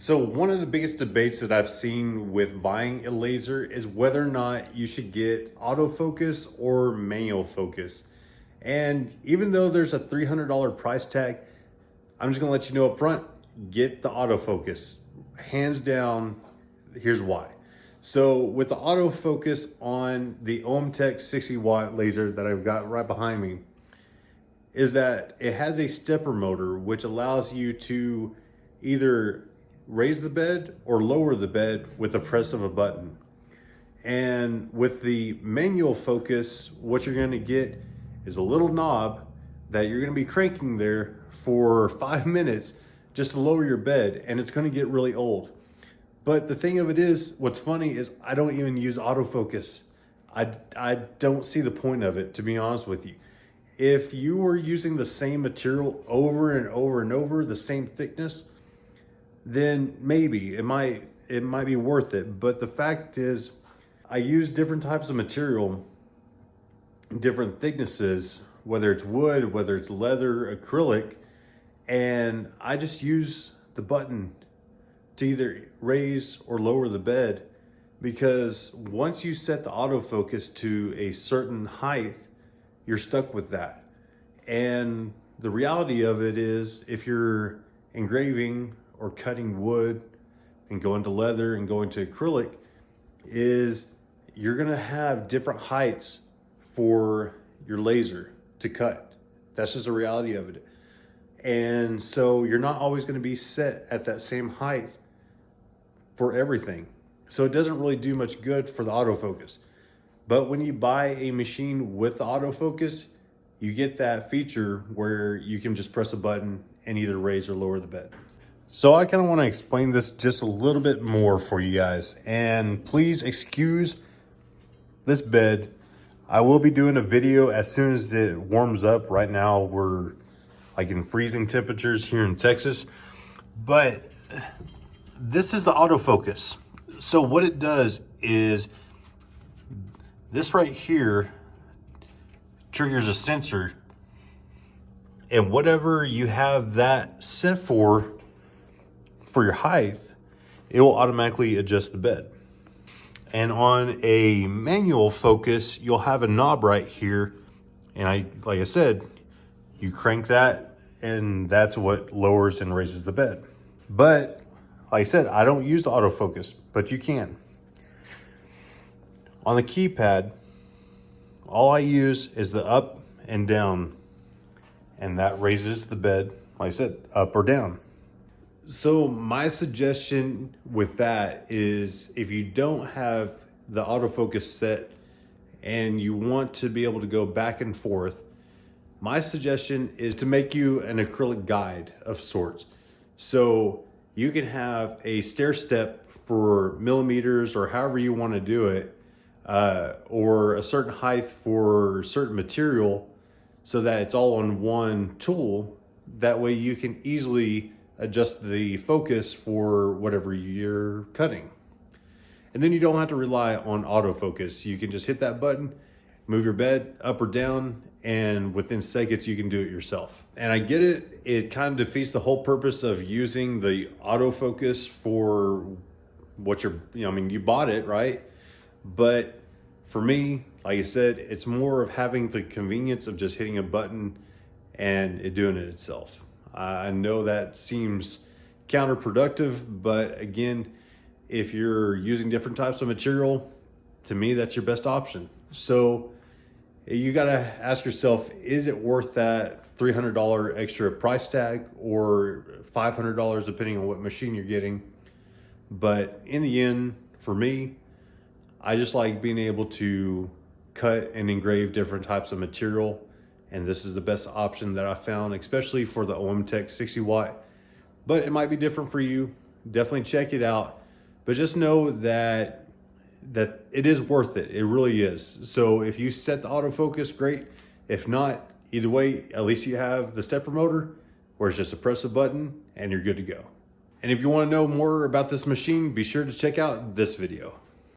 So one of the biggest debates that I've seen with buying a laser is whether or not you should get autofocus or manual focus. And even though there's a $300 price tag, I'm just gonna let you know up front, get the autofocus. Hands down, here's why. So with the autofocus on the omtech 60 watt laser that I've got right behind me, is that it has a stepper motor, which allows you to either raise the bed or lower the bed with the press of a button. And with the manual focus, what you're going to get is a little knob that you're going to be cranking there for 5 minutes just to lower your bed, and it's going to get really old. But the thing of it is, what's funny is I don't even use autofocus. I don't see the point of it, to be honest with you. If you were using the same material over and over and over, the same thickness, then maybe it might be worth it. But the fact is, I use different types of material, different thicknesses, whether it's wood, whether it's leather, acrylic, and I just use the button to either raise or lower the bed, because once you set the autofocus to a certain height, you're stuck with that. And the reality of it is, if you're engraving or cutting wood and going to leather and going to acrylic, is you're gonna have different heights for your laser to cut. That's just the reality of it. And so you're not always gonna be set at that same height for everything. So it doesn't really do much good for the autofocus. But when you buy a machine with the autofocus, you get that feature where you can just press a button and either raise or lower the bed. So I kind of want to explain this just a little bit more for you guys. And please excuse this bed. I will be doing a video as soon as it warms up. Right now we're like in freezing temperatures here in Texas. But this is the autofocus. So what it does is, this right here triggers a sensor, and whatever you have that set for your height, it will automatically adjust the bed. And on a manual focus, you'll have a knob right here, and like I said, you crank that and that's what lowers and raises the bed. But like I said, I don't use the autofocus, but you can. On the keypad, all I use is the up and down, and that raises the bed, like I said, up or down. So my suggestion with that is, if you don't have the autofocus set and you want to be able to go back and forth, my suggestion is to make you an acrylic guide of sorts. So you can have a stair step for millimeters or however you want to do it, or a certain height for certain material, so that it's all on one tool. That way you can easily adjust the focus for whatever you're cutting. And then you don't have to rely on autofocus. You can just hit that button, move your bed up or down, and within seconds you can do it yourself. And I get it, it kind of defeats the whole purpose of using the autofocus for what you're, I mean, you bought it, right? But for me, like I said, it's more of having the convenience of just hitting a button and it doing it itself. I know that seems counterproductive, but again, if you're using different types of material, to me, that's your best option. So you gotta ask yourself, is it worth that $300 extra price tag, or $500 depending on what machine you're getting? But in the end, for me, I just like being able to cut and engrave different types of material. And this is the best option that I found, especially for the omtech 60 watt. But it might be different for you. Definitely check it out. But just know that it is worth it. It really is. So if you set the autofocus, great. If not, either way, at least you have the stepper motor, where it's just a press a button and you're good to go. And if you want to know more about this machine, be sure to check out this video.